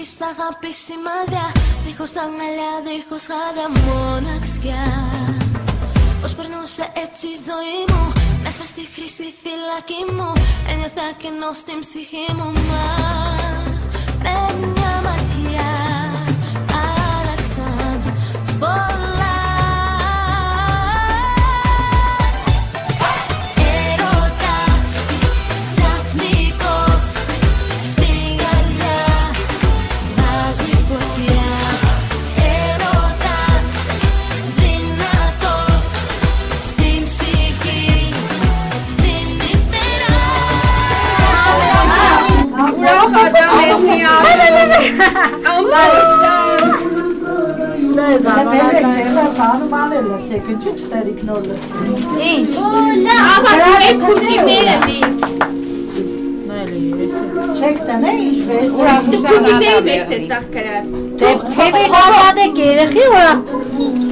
έχεις αγάπη σημάδια. Δίχως αγκαλιά, δίχως χάδια, μοναξιά. Πώς περνούσε έτσι η ζωή μου, μέσα στη χρυσή φυλακή μου. Ένιωθα κενό στην ψυχή μου, μα με μια ματιά άλλαξαν πολλά. Έρωτας ξαφνικός στην καρδιά βάζει φωτιά. Έρωτας δυνατός στην ψυχή δίνει φτερά.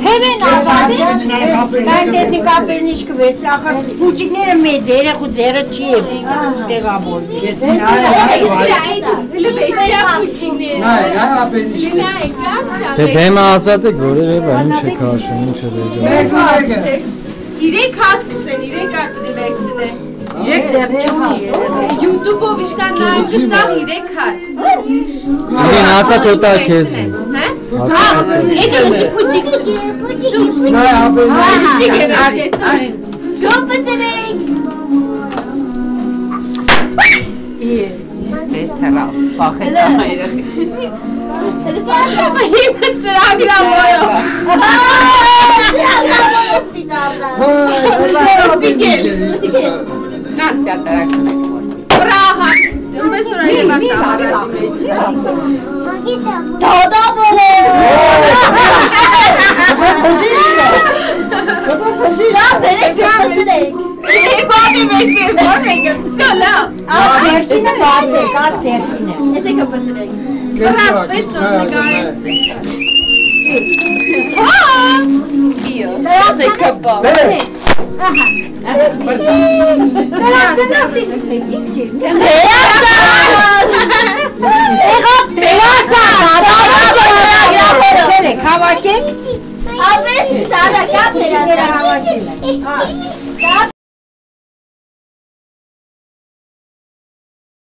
Հևեն ազատ է, կայտետի կապերն ինչ կվերցր, ախր պուջիկները մեծ երեխ ու ձերը չի է տեղավորվի։ Դեմը ազատ եք, որև ինչ է կաշում, ինչ է դեգա։ Իրեք հատկուս են, իրեք ատուդի վերցին է։ Իրեք դեղ չունի։ YouTube-ով իշկան նայում գստավ իրեք հատ։ Իրեն հատա թոտա քեզ։ Հա? Էդի պուջիկ։ Ժոպը դրենք։ Ես թրավ, պախեց հայրախի։